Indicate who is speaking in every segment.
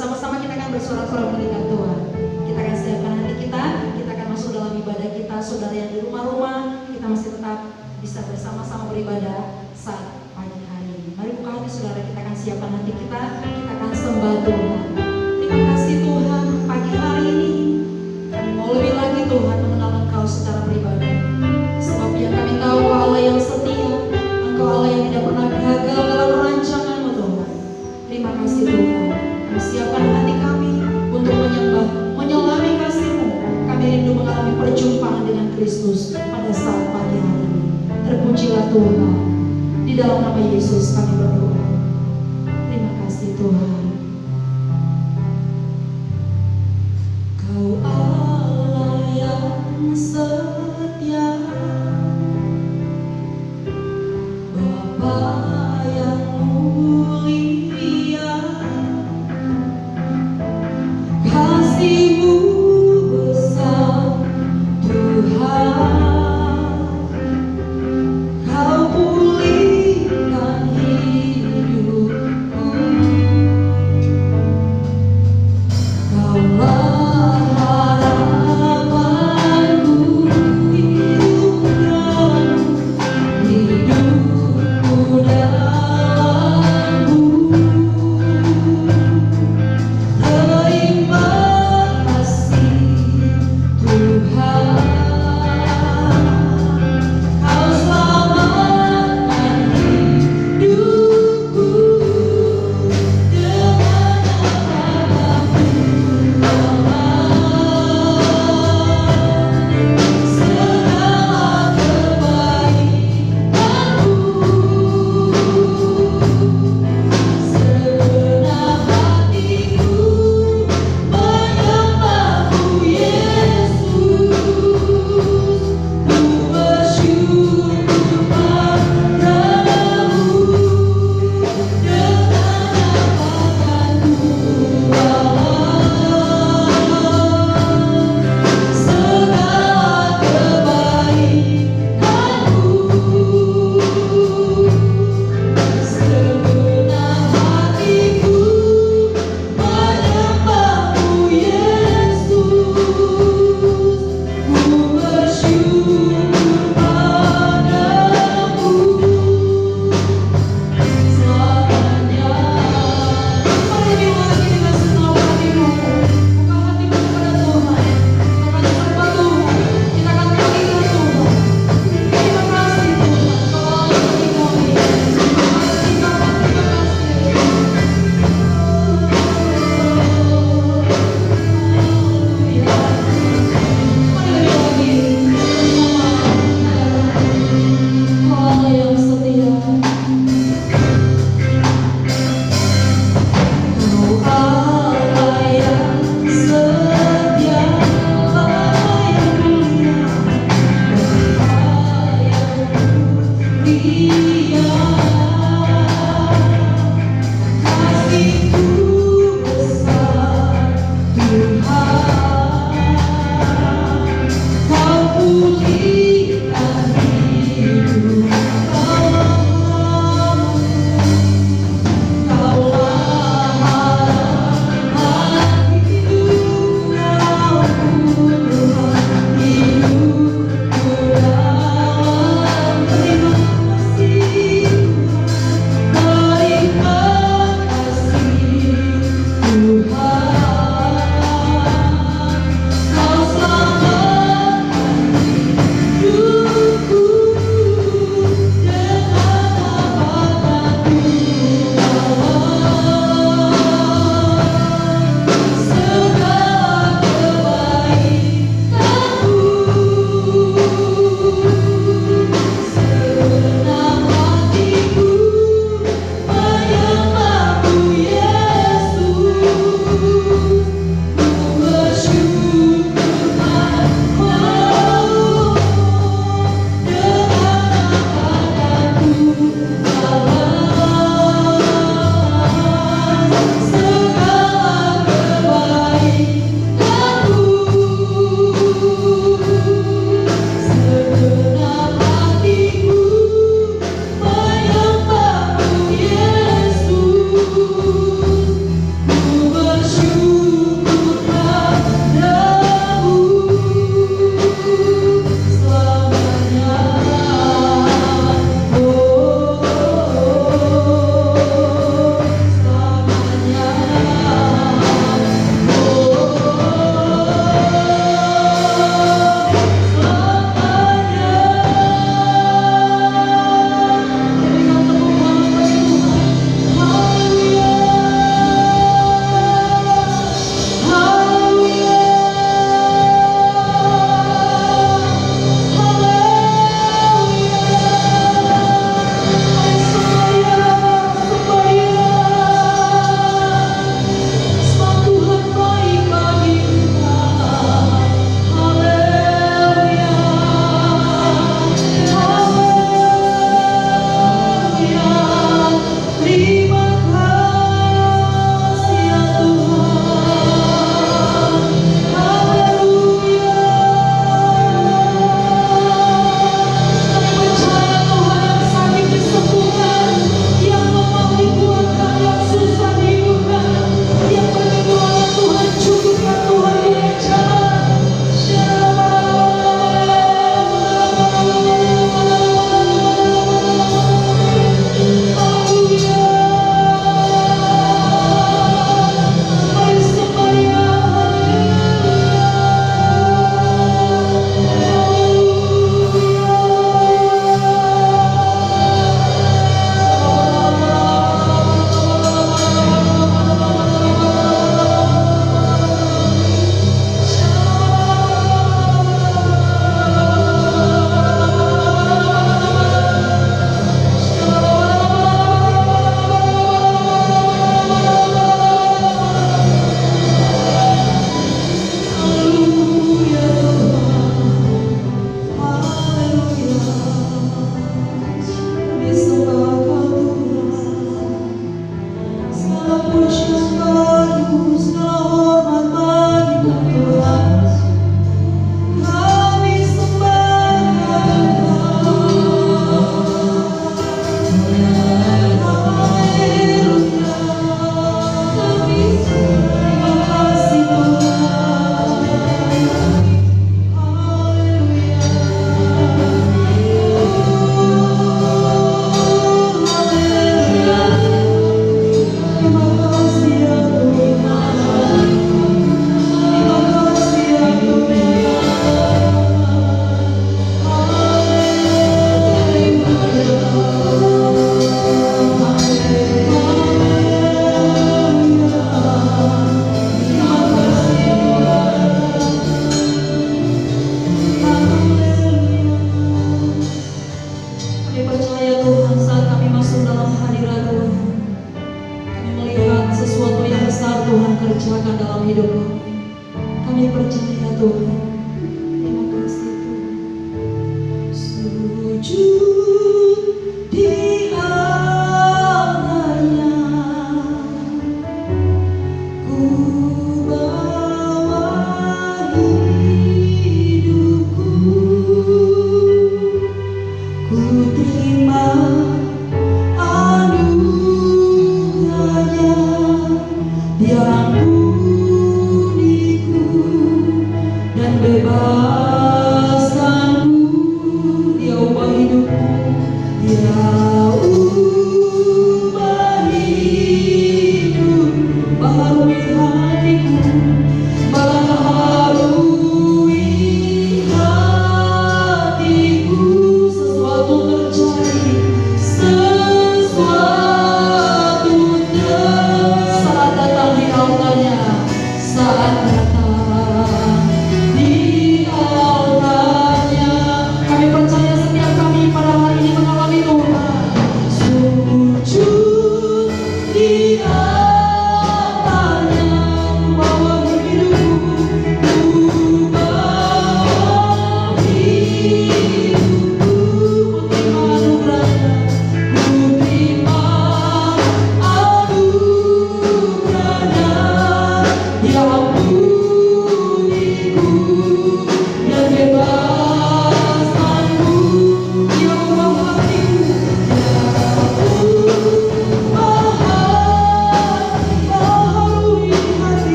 Speaker 1: bersama-sama kita akan bersorak-sorai mendengar Tuhan. Kita akan siapkan hati kita akan masuk dalam ibadah kita. Saudara yang di rumah-rumah, kita masih tetap bisa bersama-sama beribadah saat pagi hari ini. Mari buka hati saudara, kita akan siapkan hati kita akan sembah Tuhan. Terima kasih Tuhan, pagi hari ini kami mau lebih lagi Tuhan mengenal Engkau secara pribadi. Sebab yang kami tahu Engkau Allah yang setia, Engkau Allah yang tidak pernah gagal dalam rancangan-Mu Tuhan. Terima kasih Tuhan. Kami siapkan hati kami untuk menyembah, menyelami kasih-Mu. Kami rindu mengalami perjumpaan dengan Kristus pada saat pagi hari ini. Terpujilah Tuhan. Di dalam nama Yesus kami berdoa. Terima kasih Tuhan. Kau Allah yang setia, Bapa yang mulia, kasih-Mu besar Tuhan. Kau pulihkan hidupku, Kaulah harapanku.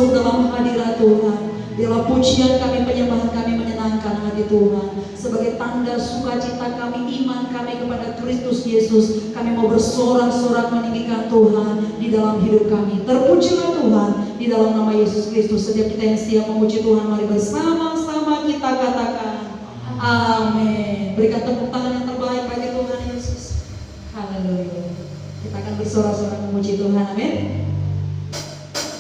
Speaker 1: masuk dalam hadirat Tuhan. Biarlah pujian kami, penyembahan kami menyenangkan hati Tuhan. Sebagai tanda sukacita kami, iman kami kepada Kristus Yesus, kami mau bersorak-sorak meninggikan Tuhan di dalam hidup kami. Terpujilah Tuhan di dalam nama Yesus Kristus. Setiap kita yang siap memuji Tuhan, mari bersama-sama kita katakan amin. Berikan tepuk tangan yang terbaik bagi Tuhan Yesus. Haleluya. Kita akan bersorak-sorak memuji Tuhan, amin.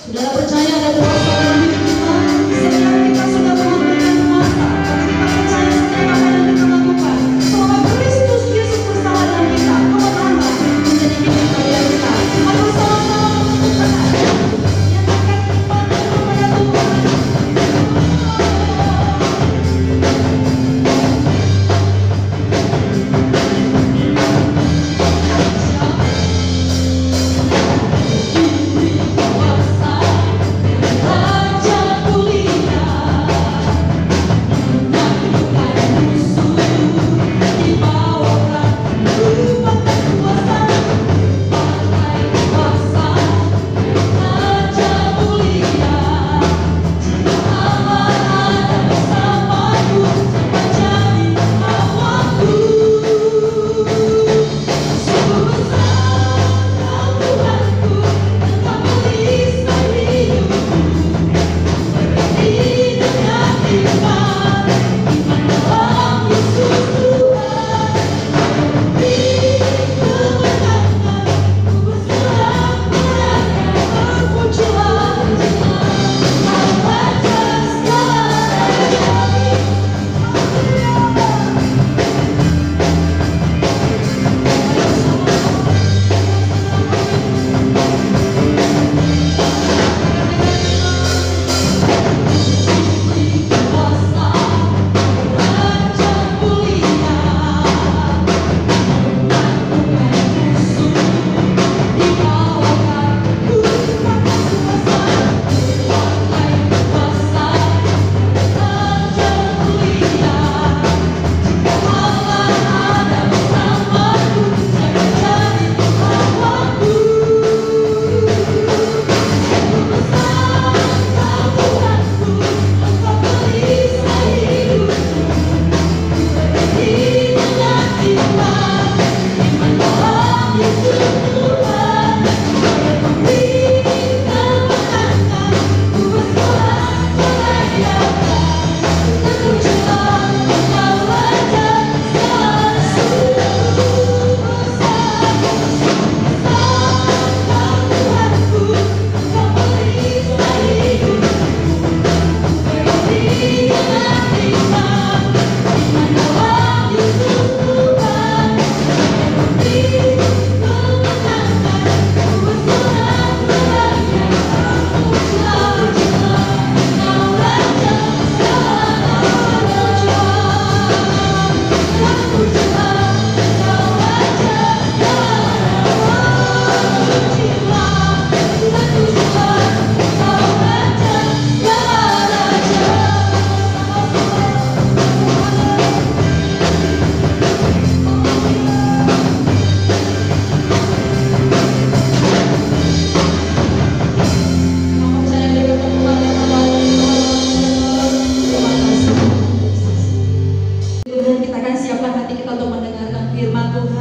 Speaker 1: Saudara percaya ada kuasa dalam hidup kita. Setiap kita sudah memberikan kuasa, tapi kita percaya setiap apa yang kita lakukan selama Kristus Yesus bersama dengan kita, kemenangan menjadi milik bagian kita.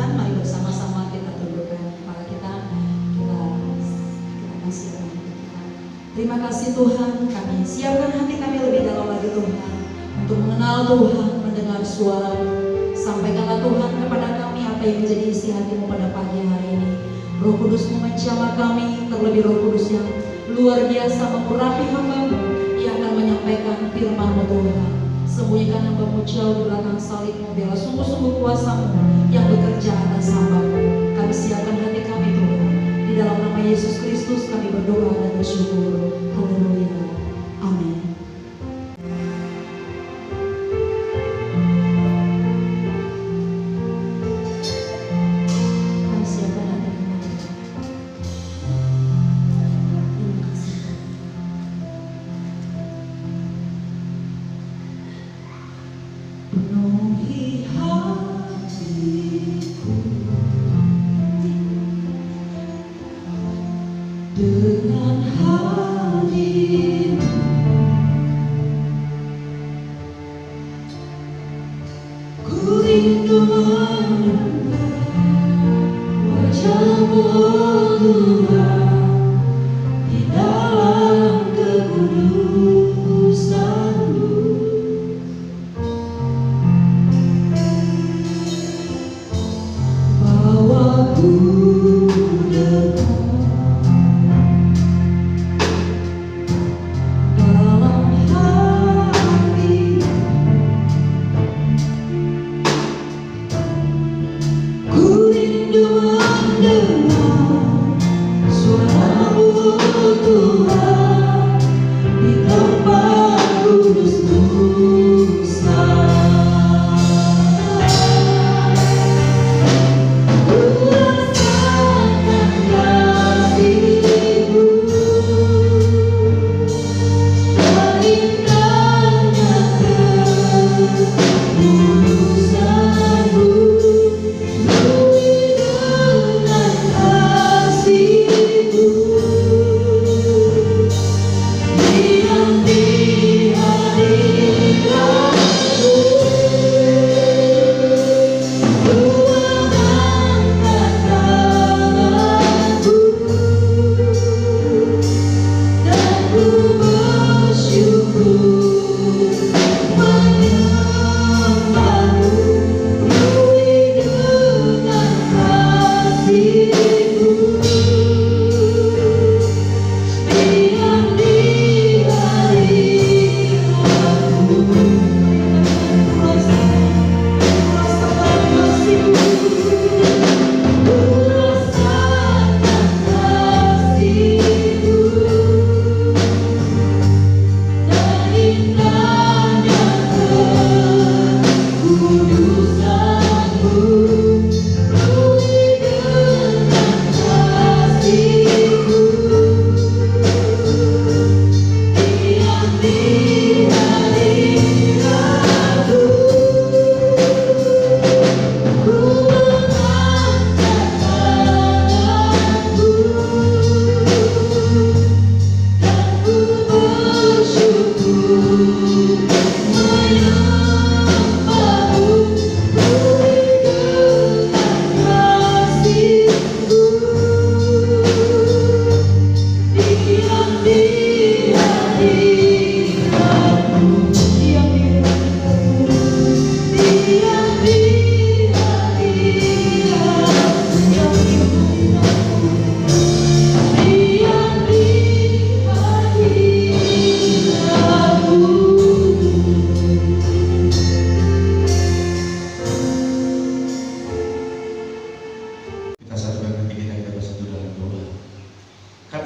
Speaker 1: Mari bersama-sama menyatakan iman kepada Tuhan. Terima kasih Tuhan, kami siapkan hati kami lebih dalam lagi Tuhan, untuk mengenal Tuhan, mendengar suara-Mu. Sampaikanlah Tuhan kepada kami apa yang menjadi isi hati-Mu pada pagi hari ini. Roh Kudus menjamah kami, terlebih Roh Kudus yang luar biasa mengurapi hamba-Mu, yang akan menyampaikan firman-Mu Tuhan. Sembunyikan hamba-Mu jauh di belakang salib-Mu, biarlah sungguh-sungguh kuasa-Mu yang bekerja atas hamba-Mu. Kami siapkan hati kami Tuhan. Di dalam nama Yesus Kristus kami berdoa dan bersyukur. Haleluya. Amin. Kami siapkan hati kami. Terima kasih. Penuhi hatiku dengan hadir.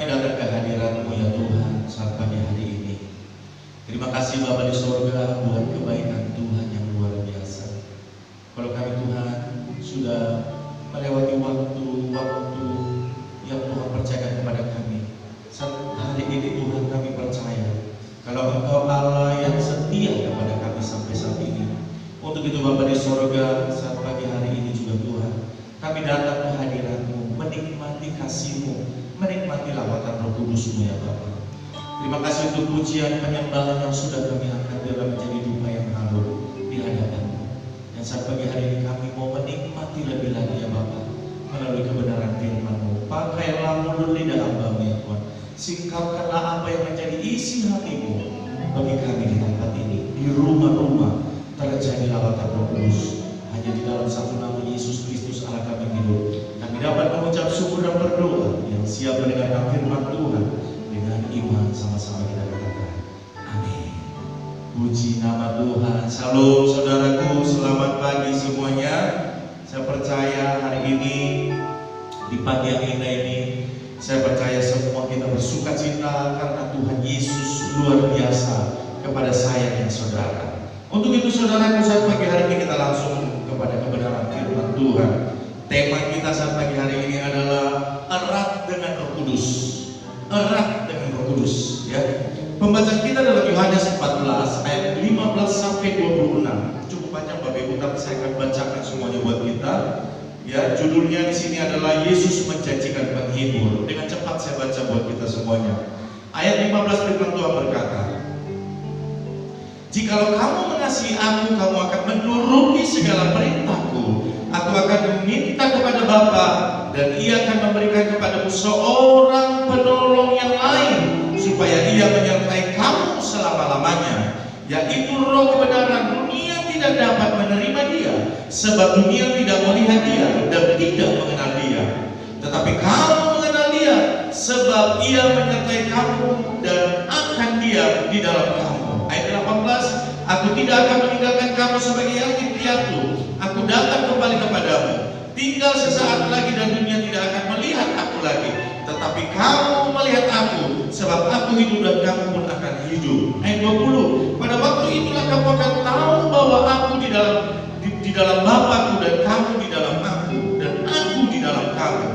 Speaker 2: kami datang ke hadirat-Mu ya Tuhan saat pagi hari ini. Terima kasih Bapa di surga buat kebaikan Tuhan yang luar biasa. Kalau kami Tuhan sudah melewati waktu-waktu yang Tuhan percayakan kepada kami, saat hari ini Tuhan kami percaya kalau Engkau Allah yang setia kepada kami sampai saat ini. Untuk itu Bapa di surga, saat pagi hari ini juga Tuhan, kami datang ke hadirat-Mu, menikmati kasih-Mu, menikmati lawatan Roh Kudus-Mu ya Bapa. Terima kasih untuk pujian penyembahan yang sudah kami angkat dalam menjadi duka yang harum di hadapan-Mu. Dan saat pagi hari ini kami mau menikmati lebih lagi ya Bapa, melalui kebenaran firman-Mu. Pakailah mulut lidah hamba-Mu ya Tuhan. Singkapkanlah apa yang menjadi isi hati-Mu bagi kami di tempat ini, di rumah-rumah. Terjadi lawatan Roh Kudus. Hanya di dalam satu nama Yesus Kristus Allah kami hidup. Kami dapat mengucap syukur dan berdoa yang siap mendengarkan firman Tuhan. Dengan iman sama-sama kita katakan amin. Puji nama Tuhan. Salam saudaraku, selamat pagi semuanya. Saya percaya hari ini, di pagi yang indah ini, saya percaya semua kita bersuka cita karena Tuhan Yesus luar biasa kepada saya dan saudara. Untuk itu saudaraku, saat pagi hari ini kita langsung kepada kebenaran firman Tuhan. Tema kita saat pagi hari ini adalah erat dengan Roh Kudus. Erat dengan Roh Kudus ya. Pembacaan kita dalam Yohanes 14 ayat 15 sampai 26. Cukup panjang Bapak Ibu, tapi saya akan bacakan semuanya buat kita. Ya, judulnya di sini adalah Yesus menjanjikan penghibur. Dengan cepat saya baca buat kita semuanya. Ayat 15 firman Tuhan berkata, "Jikalau kamu mengasihi aku, kamu akan menuruti segala perintahku. Aku akan meminta kepada Bapa, dan Ia akan memberikan kepadamu seorang penolong yang lain, supaya Ia menyertai kamu selama-lamanya, yaitu Roh kebenaran. Dunia tidak dapat menerima Dia, sebab dunia tidak melihat Dia dan tidak mengenal Dia. Tetapi kamu mengenal Dia, sebab Ia menyertai kamu dan akan diam di dalam kamu." Ayat 18, "Aku tidak akan meninggalkan kamu sebagai yatim piatu. Aku datang kembali kepadamu. Tinggal sesaat lagi dan dunia tidak akan melihat aku lagi. Tetapi kamu melihat aku, sebab aku hidup dan kamu pun akan hidup." Ayat 20, "Pada waktu itulah kamu akan tahu bahwa aku di dalam Bapa-Ku dan kamu di dalam aku dan aku di dalam kamu.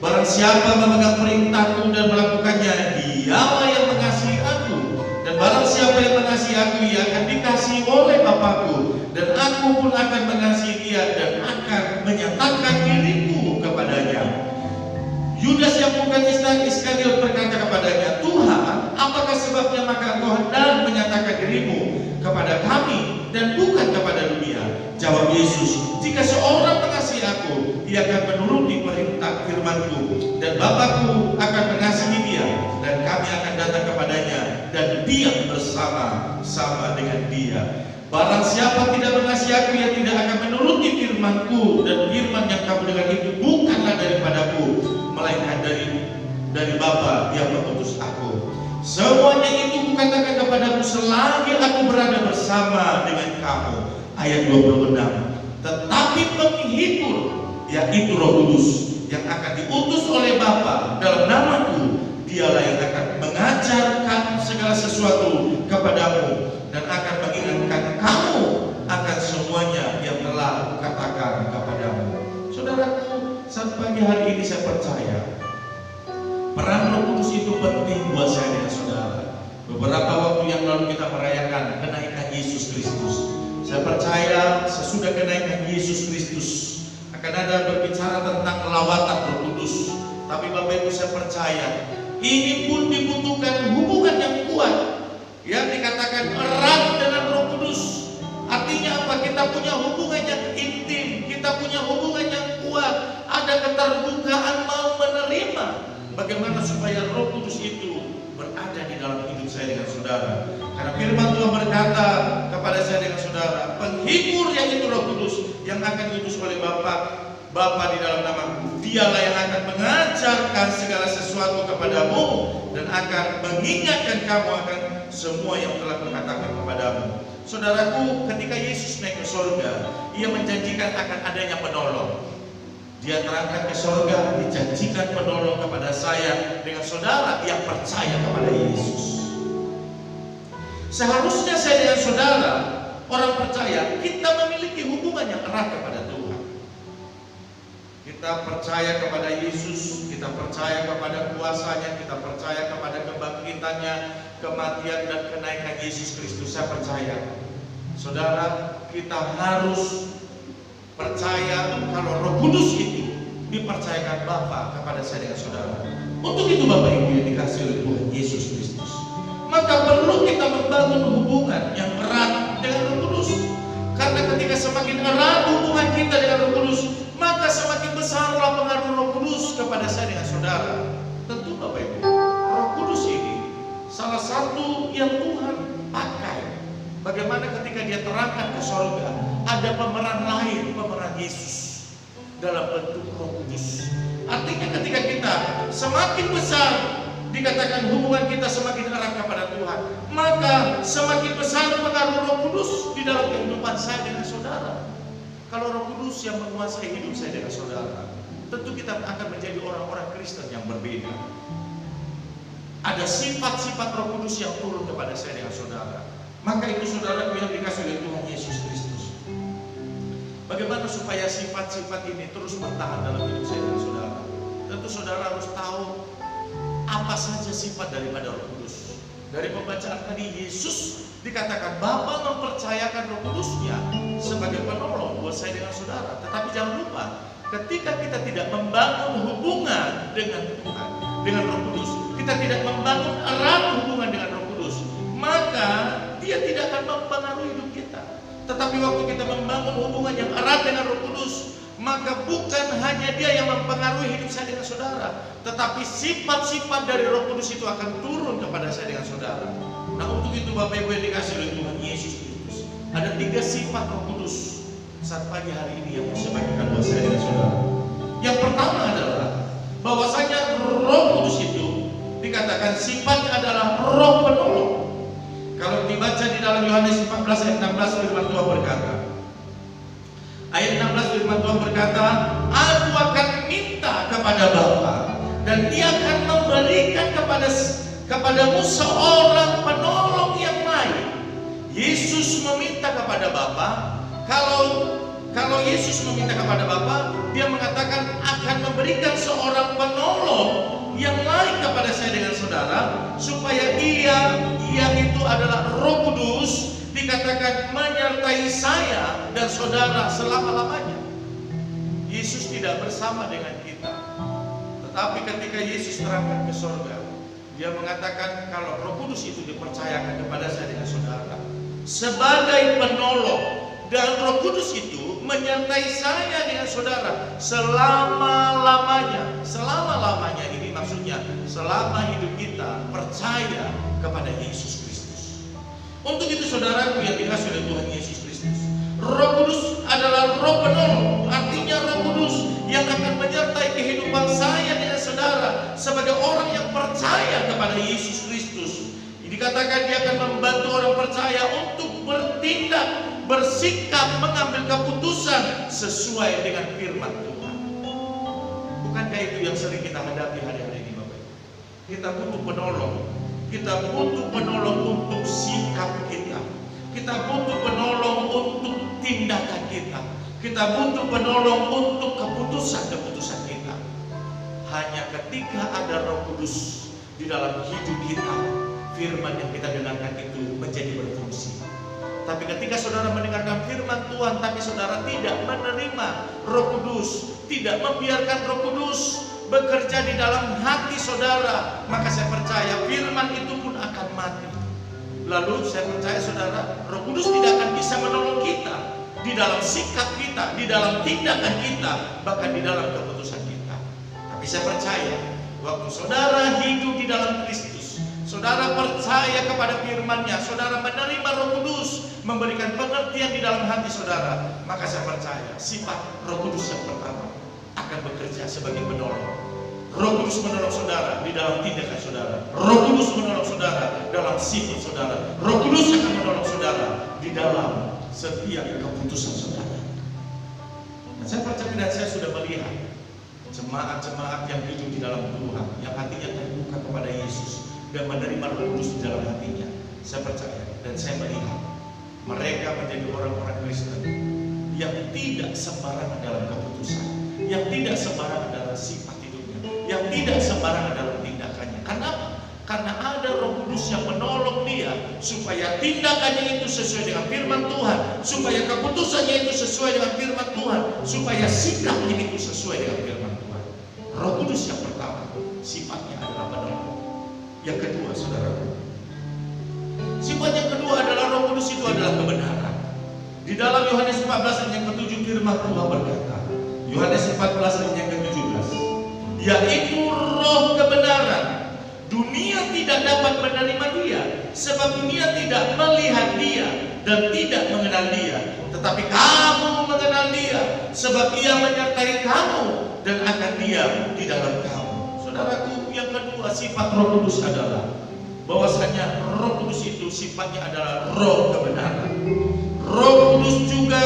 Speaker 2: Barang siapa memegang perintahku dan melakukannya, dialah yang mengasihi aku. Dan barang siapa yang mengasihi aku, ia akan dikasihi oleh Bapa-Ku, dan aku pun akan mengasihi dia dan akan menyatakan diriku kepadanya." Yudas yang bukan Iskariot berkata kepadanya, "Tuhan, apakah sebabnya maka Engkau hendak menyatakan dirimu kepada kami dan bukan kepada dunia?" Jawab Yesus, "Jika seorang mengasihi aku, ia akan menuruti perintah firman-Ku, dan Bapa-Ku akan mengasihi dia, dan kami akan datang kepadanya dan diam bersama-sama dengan dia. Barang siapa tidak mengasihi aku, ia tidak akan menuruti firman-Ku, dan firman yang kamu dengar itu bukanlah daripadaku, melainkan dari Bapa yang mengutus aku. Semuanya itu kukatakan kepadamu selagi aku berada bersama dengan kamu." Ayat 26, "Tetapi penghibur, yaitu Roh Kudus, yang akan diutus oleh Bapa dalam namaku, dialah yang akan mengajarkan segala sesuatu kepadamu dan akan mengingatkan kamu akan semuanya yang telah kukatakan kepadamu." Saudaraku, saat pagi hari ini saya percaya peran Roh Kudus itu penting buat saya dan saudara. Beberapa waktu yang lalu kita merayakan kenaikan Yesus Kristus. Saya percaya sesudah kenaikan Yesus Kristus akan ada berbicara tentang lawatan Roh Kudus. Tapi Bapak Ibu, saya percaya ini pun dibutuhkan hubungan yang kuat, yang dikatakan erat dengan Roh Kudus. Artinya apa? Kita punya hubungan yang intim, kita punya hubungan yang kuat, ada keterbukaan mau menerima. Bagaimana supaya Roh Kudus itu berada di dalam hidup saya dengan saudara? Karena firman Tuhan berkata kepada saya dengan saudara, penghibur yaitu Roh Kudus yang akan diutus oleh Bapa di dalam namaku, dialah yang akan mengajarkan segala sesuatu kepadamu dan akan mengingatkan kamu akan semua yang telah kukatakan kepadamu. Saudaraku, ketika Yesus naik ke surga, Ia menjanjikan akan adanya penolong. Dia terangkat ke sorga, dijanjikan penolong kepada saya dengan saudara yang percaya kepada Yesus. Seharusnya saya dengan saudara, orang percaya, kita memiliki hubungan yang erat kepada Tuhan. Kita percaya kepada Yesus, kita percaya kepada kuasanya, kita percaya kepada kebangkitannya, kematian dan kenaikan Yesus Kristus. Saya percaya, saudara, kita harus percaya kalau Roh Kudus itu dipercayakan Bapa kepada saya dengan saudara. Untuk itu Bapak Ibu yang dikasihi oleh Tuhan Yesus Kristus, maka perlu kita membangun hubungan yang erat dengan Roh Kudus. Karena ketika semakin erat hubungan kita dengan Roh Kudus, maka semakin besarlah pengaruh Roh Kudus kepada saya dengan saudara. Tentu Bapak Ibu, Roh Kudus ini salah satu yang Tuhan pakai. Bagaimana ketika dia terangkat ke sorga, ada pemeran lain, pemeran Yesus dalam bentuk Roh Kudus. Artinya ketika kita semakin besar, dikatakan hubungan kita semakin erat kepada Tuhan, maka semakin besar pengaruh Roh Kudus di dalam kehidupan saya dengan saudara. Kalau Roh Kudus yang menguasai hidup saya dengan saudara, tentu kita akan menjadi orang-orang Kristen yang berbeda. Ada sifat-sifat Roh Kudus yang turun kepada saya dengan saudara. Maka itu saudaraku yang dikasihi oleh Tuhan Yesus Kristus, bagaimana supaya sifat-sifat ini terus bertahan dalam hidup saya dan saudara? Tentu saudara harus tahu apa saja sifat daripada Roh Kudus. Dari pembacaan tadi, Yesus dikatakan Bapa mempercayakan Roh Kudusnya sebagai penolong buat saya dengan saudara. Tetapi jangan lupa, ketika kita tidak membangun hubungan dengan Tuhan, dengan Roh Kudus, kita tidak membangun erat hubungan dengan Roh Kudus, maka dia tidak akan mempengaruhi hidup kita. Tetapi waktu kita membangun hubungan yang erat dengan Roh Kudus, maka bukan hanya dia yang mempengaruhi hidup saya dengan saudara, tetapi sifat-sifat dari Roh Kudus itu akan turun kepada saya dengan saudara. Nah, untuk itu Bapak Ibu yang dikasihi oleh Tuhan Yesus Kristus, ada 3 sifat Roh Kudus saat pagi hari ini yang saya bagikan buat saya dengan saudara. Yang pertama adalah bahwasanya Roh Kudus itu dikatakan sifatnya adalah Roh penolong. Kalau dibaca di dalam Yohanes 14 ayat 16, firman Tuhan berkata, ayat 16 firman Tuhan berkata, Aku akan minta kepada Bapa, dan Dia akan memberikan kepadamu seorang penolong yang lain. Yesus meminta kepada Bapa. Kalau Yesus meminta kepada Bapa, Dia mengatakan akan memberikan seorang penolong yang lain kepada saya dengan saudara, supaya Dia itu adalah Roh Kudus, dikatakan menyertai saya dan saudara selama-lamanya. Yesus tidak bersama dengan kita, tetapi ketika Yesus terangkat ke sorga, Dia mengatakan kalau Roh Kudus itu dipercayakan kepada saya dengan saudara sebagai penolong, dan Roh Kudus itu menyertai saya dengan saudara selama-lamanya. Selama-lamanya ini maksudnya selama hidup kita percaya kepada Yesus Kristus. Untuk itu saudaraku yang dikasihi oleh Tuhan Yesus Kristus, Roh Kudus adalah Roh penolong. Artinya Roh Kudus yang akan menyertai kehidupan saya dengan saudara sebagai orang yang percaya kepada Yesus Kristus. Dikatakan Dia akan membantu orang percaya untuk bertindak, bersikap, mengambil keputusan sesuai dengan firman Tuhan. Bukankah itu yang sering kita hadapi hari-hari ini, Bapak? Kita butuh penolong. Kita butuh penolong untuk sikap kita. Kita butuh penolong untuk tindakan kita. Kita butuh penolong untuk keputusan-keputusan kita. Hanya ketika ada Roh Kudus di dalam hidup kita, firman yang kita dengarkan itu menjadi berfungsi. Tapi ketika saudara mendengarkan firman Tuhan, tapi saudara tidak menerima Roh Kudus, tidak membiarkan Roh Kudus bekerja di dalam hati saudara, maka saya percaya firman itu pun akan mati. Lalu saya percaya saudara, Roh Kudus tidak akan bisa menolong kita di dalam sikap kita, di dalam tindakan kita, bahkan di dalam keputusan kita. Tapi saya percaya waktu saudara hidup di dalam Kristus, saudara percaya kepada firman-Nya, saudara menerima Roh Kudus memberikan pengertian di dalam hati saudara, maka saya percaya sifat Roh Kudus yang pertama akan bekerja sebagai penolong. Roh Kudus menolong saudara di dalam tindakan saudara. Roh Kudus menolong saudara dalam sifat saudara. Roh Kudus akan menolong saudara di dalam setiap keputusan saudara. Dan saya percaya dan saya sudah melihat Jemaat-jemaat yang hidup di dalam Tuhan, yang hatinya terbuka kepada Yesus dan menerima Roh Kudus di dalam hatinya, saya percaya dan saya melihat mereka menjadi orang-orang Kristen yang tidak sembarangan dalam keputusan, yang tidak sembarangan dalam sifat hidupnya, yang tidak sembarangan dalam tindakannya. Kenapa? Karena ada Roh Kudus yang menolong dia supaya tindakannya itu sesuai dengan firman Tuhan, supaya keputusannya itu sesuai dengan firman Tuhan, supaya sikapnya itu sesuai dengan firman Tuhan. Roh Kudus yang pertama, sifatnya adalah penolong. Yang kedua, saudaraku, sifat yang kedua adalah Roh Kudus itu adalah kebenaran. Di dalam Yohanes 14 ayat yang ke-7 firman Tuhan berkata, Yohanes 14 ayat yang ke-17, yaitu Roh kebenaran. Dunia tidak dapat menerima dia, sebab dunia tidak melihat dia dan tidak mengenal dia. Tetapi kamu mengenal dia, sebab ia menyertai kamu dan akan diam di dalam kamu. Saudaraku, yang kedua sifat Roh Kudus adalah bahwasanya Roh Kudus itu sifatnya adalah Roh kebenaran. Roh Kudus juga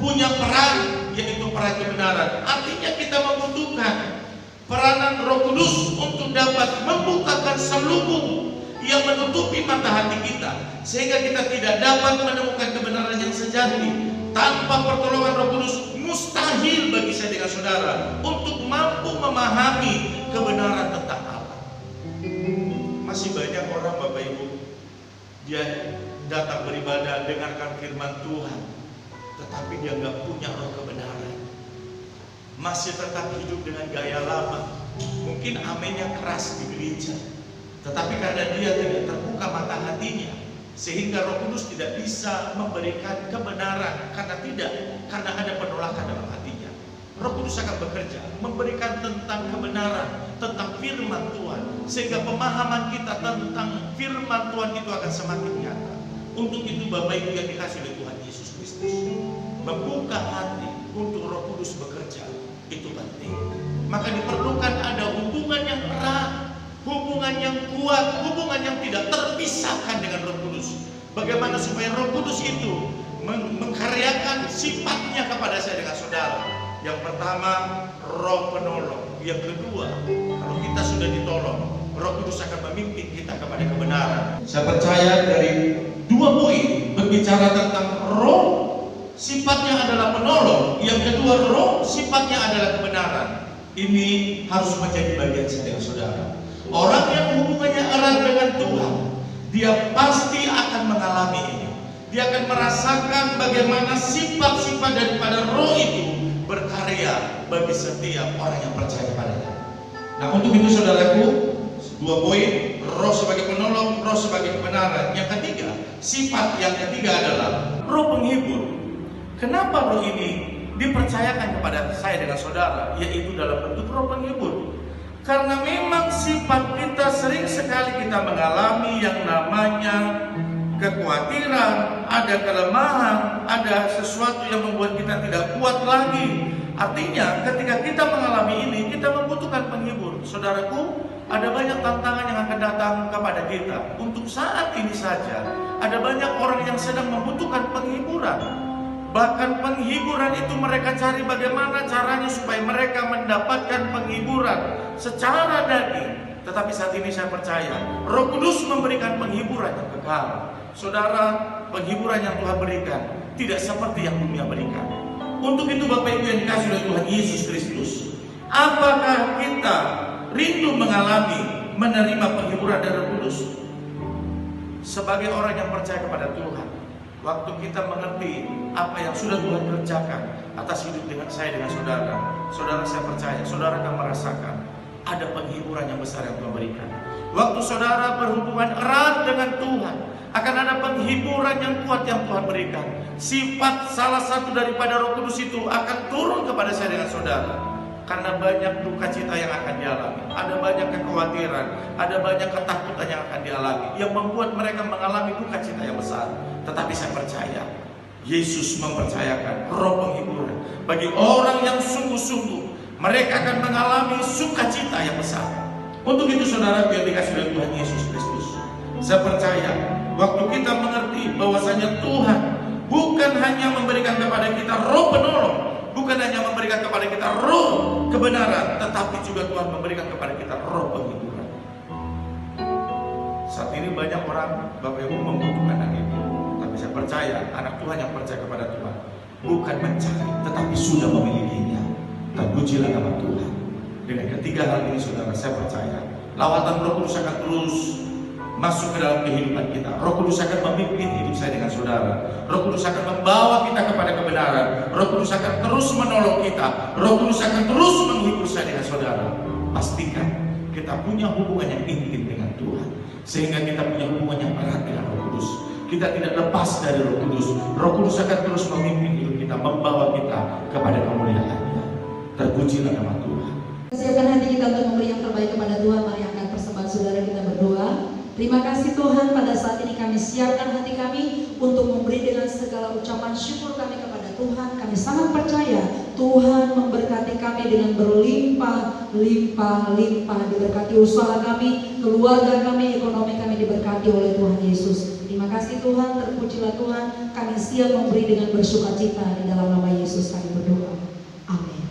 Speaker 2: punya peran, yaitu peran kebenaran. Artinya kita membutuhkan peranan Roh Kudus untuk dapat membukakan selubung yang menutupi mata hati kita, sehingga kita tidak dapat menemukan kebenaran yang sejati. Tanpa pertolongan Roh Kudus, mustahil bagi saya dengan saudara untuk mampu memahami kebenaran tentang Allah. Masih banyak orang, Bapak Ibu, dia datang beribadah, dengarkan firman Tuhan, tetapi dia nggak punya roh kebenaran, masih tetap hidup dengan gaya lama. Mungkin amennya keras di gereja, tetapi karena dia tidak terbuka mata hatinya, sehingga Roh Kudus tidak bisa memberikan kebenaran. Karena ada penolakan dalam hatinya. Roh Kudus akan bekerja, memberikan tentang kebenaran, tentang firman Tuhan, sehingga pemahaman kita tentang firman Tuhan itu akan semakin nyata. Untuk itu Bapak Ibu yang dikasih oleh Tuhan Yesus Kristus, membuka hati untuk Roh Kudus bekerja itu penting. Maka diperlukan ada hubungan yang erat, hubungan yang kuat, hubungan yang tidak terpisahkan dengan Roh Kudus. Bagaimana supaya Roh Kudus itu mengkaryakan sifatnya kepada saya dengan saudara. Yang pertama, Roh penolong. Yang kedua, kalau kita sudah ditolong, Roh Kudus akan memimpin kita kepada kebenaran. Saya percaya dari 2 poin berbicara tentang Roh, sifatnya adalah penolong. Yang kedua, Roh sifatnya adalah kebenaran. Ini harus menjadi bagian saya dengan saudara. Orang yang hubungannya erat dengan Tuhan, dia pasti akan mengalami ini. Dia akan merasakan bagaimana sifat-sifat daripada Roh itu berkarya bagi setiap orang yang percaya kepadanya. Nah, untuk itu saudaraku, 2 poin, Roh sebagai penolong, Roh sebagai kebenaran. Yang ketiga, sifat yang ketiga adalah Roh penghibur. Kenapa Roh ini dipercayakan kepada saya dengan saudara, yaitu dalam bentuk Roh penghibur? Karena memang sifat kita sering sekali kita mengalami yang namanya kekhawatiran, ada kelemahan, ada sesuatu yang membuat kita tidak kuat lagi. Artinya ketika kita mengalami ini, kita membutuhkan penghibur. Saudaraku, ada banyak tantangan yang akan datang kepada kita. Untuk saat ini saja, ada banyak orang yang sedang membutuhkan penghiburan. Bahkan penghiburan itu mereka cari bagaimana caranya supaya mereka mendapatkan penghiburan secara daging. Tetapi saat ini saya percaya Roh Kudus memberikan penghiburan yang kekal. Saudara, penghiburan yang Tuhan berikan tidak seperti yang dunia berikan. Untuk itu Bapak Ibu yang dikasih oleh Tuhan Yesus Kristus, apakah kita rindu mengalami, menerima penghiburan dari Roh Kudus? Sebagai orang yang percaya kepada Tuhan, waktu kita mengerti apa yang sudah Tuhan kerjakan atas hidup dengan saya, dengan saudara, saya percaya saudara akan merasakan ada penghiburan yang besar yang Tuhan berikan. Waktu saudara berhubungan erat dengan Tuhan, akan ada penghiburan yang kuat yang Tuhan berikan. Sifat salah satu daripada Roh Kudus itu akan turun kepada saya dengan saudara. Karena banyak duka cita yang akan dialami, ada banyak kekhawatiran, ada banyak ketakutan yang akan dialami, yang membuat mereka mengalami duka cita yang besar. Tetapi saya percaya Yesus mempercayakan Roh penghiburan bagi orang yang sungguh-sungguh. Mereka akan mengalami sukacita yang besar. Untuk itu saudara, biar dikasih oleh Tuhan Yesus Kristus, saya percaya waktu kita mengerti bahwasanya Tuhan bukan hanya memberikan kepada kita Roh penolong, bukan hanya memberikan kepada kita roh kebenaran, tetapi juga Tuhan memberikan kepada kita roh penghiburan. Saat ini banyak orang, Bapak Ibu, membutuhkan hal ini. Tapi saya percaya anak Tuhan yang percaya kepada Tuhan bukan mencari, tetapi sudah memilikinya. Terpujilah nama Tuhan. Dengan ketiga hal ini, saudara, saya percaya lawatan Roh Kudus akan terus masuk ke dalam kehidupan kita. Roh Kudus akan memimpin hidup saya dengan saudara. Roh Kudus akan membawa kita kepada kebenaran. Roh Kudus akan terus menolong kita. Roh Kudus akan terus menghibur saya dengan saudara. Pastikan kita punya hubungan yang intim dengan Tuhan, sehingga kita punya hubungan yang erat dengan Roh Kudus. Kita tidak lepas dari Roh Kudus. Roh Kudus akan terus memimpin hidup kita, membawa kita kepada kemuliaan-Nya. Terpujilah nama Tuhan.
Speaker 1: Siapkan hati kita untuk memberi yang terbaik kepada Tuhan. Mari angkat persembahan saudara, kita berdoa. Terima kasih Tuhan, pada saat ini kami siapkan hati kami untuk memberi dengan segala ucapan syukur kami kepada Tuhan. Kami sangat percaya Tuhan memberkati kami dengan berlimpah-limpah. Diberkati usaha kami, keluarga kami, ekonomi kami diberkati oleh Tuhan Yesus. Terima kasih Tuhan, terpujilah Tuhan. Kami siap memberi dengan bersukacita. Di dalam nama Yesus kami berdoa. Amin.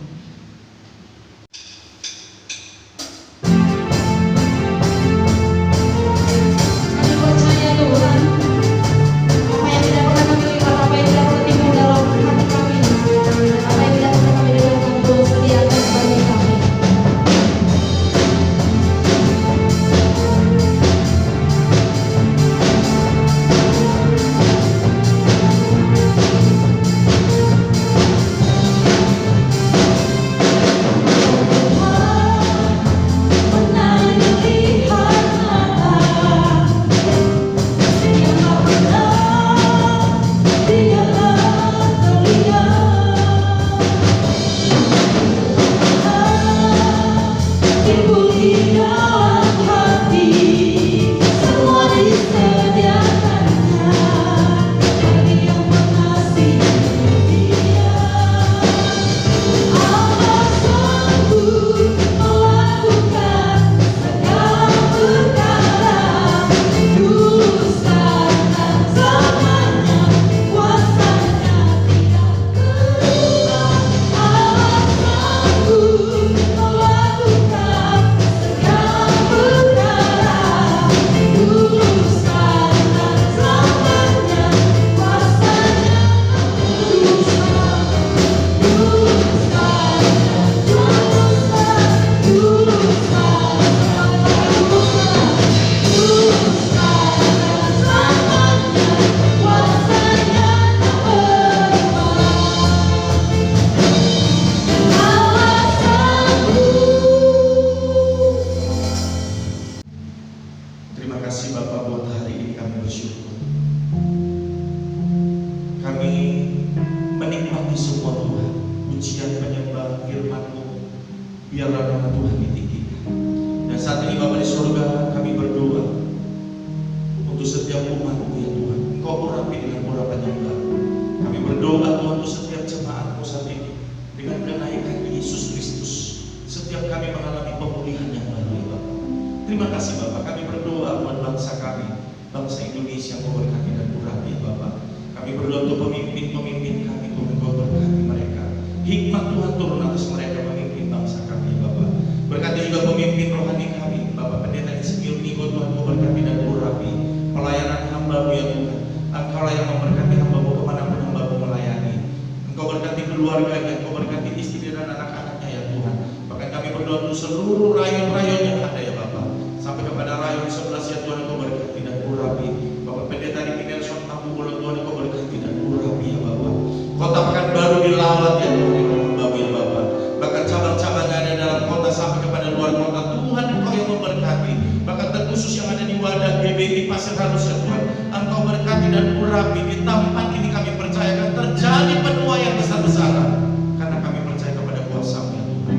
Speaker 2: biarlah nama Tuhan ditinggikan. Dan saat ini Bapa di surga, kami berdoa untuk setiap umat-Mu ya Tuhan, Engkau urapi dengan urapan yang baru. Kami berdoa Tuhan untuk setiap jemaat-Mu saat ini, dengan kenaikan Yesus Kristus, setiap kami mengalami pemulihan yang baru ya Bapa. Terima kasih Bapa, kami berdoa buat bangsa kami, bangsa Indonesia, Engkau berkati dan urapi ya Bapa. Kami berdoa untuk pemimpin-pemimpin kami, Tuhan Engkau berkati mereka. Hikmat Tuhan turun atas mereka memimpin bangsa kami Bapa. Berkati juga pemimpin rohani kami, Bapak Pendeta Insinyur Niko, Tuhan Engkau berkati dan urapi pelayanan hamba-Mu ya Tuhan. Engkau yang memberkati hamba-Mu kemanapun hamba-Mu melayani. Engkau berkati keluarganya, Engkau berkati istri dan anak-anaknya ya Tuhan. Bahkan kami berdoa untuk seluruh rayon-rayon yang ada ya Bapak, sampai kepada rayon sebelah ya Tuhan, Engkau berkati dan urapi. Bapak Pendeta Riki Nelson Tambu Bulan, Tuhan Engkau berkati dan urapi ya Bapak. Kota Pekanbaru dilawat ya Tuhan dengan hamba-Mu ya Bapak. Bahkan cabang-cabang yang ada dalam kota sampai kepada luar kota, Tuhan Engkau yang memberkati. Bahkan terkhusus yang ada di wadah GBI Pasir Halus ya Tuhan, Engkau berkati dan urapi. Di tempat ini kami percayakan terjadi penuaian besar-besaran, karena kami percaya kepada kuasa-Mu ya Tuhan.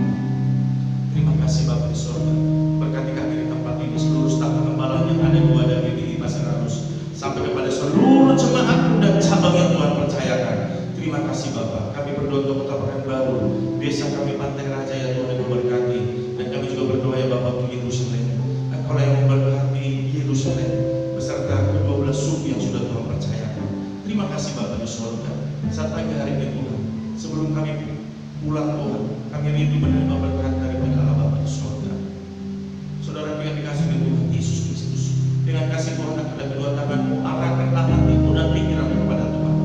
Speaker 2: Terima kasih Bapak di surga. Berkati kami di tempat ini, seluruh staf pengembalaan yang ada di wadah GBI Pasir Halus, sampai kepada seluruh jemaat-Mu dan cabang yang Tuhan percayakan. Terima kasih Bapak. Kami berdoa untuk Kota Pekanbaru, desa kami Pantai Raja ya Tuhan, Engkau berkati. Dan kami juga berdoa ya Bapak untuk Yerusalem. Engkau yang memberkati Yerusalem beserta ke-12 suku yang sudah Tuhan percayakan. Terima kasih Bapak di surga. Saat pagi hari ini Tuhan, sebelum kami rindu menerima berkat daripada Allah Bapa di surga. Saudara yang dikasih oleh Tuhan Yesus Kristus, dengan kasih Tuhan akan kedua tanganmu, arahkanlah hatimu dan pikiranmu kepada Tuhan.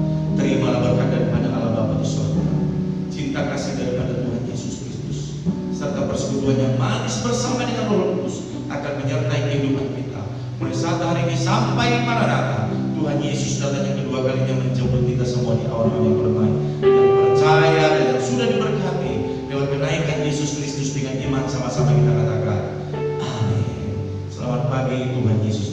Speaker 2: Terimalah berkat daripada Allah Bapa di surga, cinta kasih daripada Tuhan Yesus Kristus, serta persekutuan yang manis bersama dengan Roh Kudus akan menyertai kehidupan kita mulai saat hari ini sampai Maranatha. Tuhan Yesus datang yang kedua kalinya menjemput kita semua di awal-awal yang bermain, yang percaya dan yang sudah diberkati lewat kenaikan Yesus Kristus. Dengan iman sama-sama kita katakan amin. Selamat pagi, Tuhan Yesus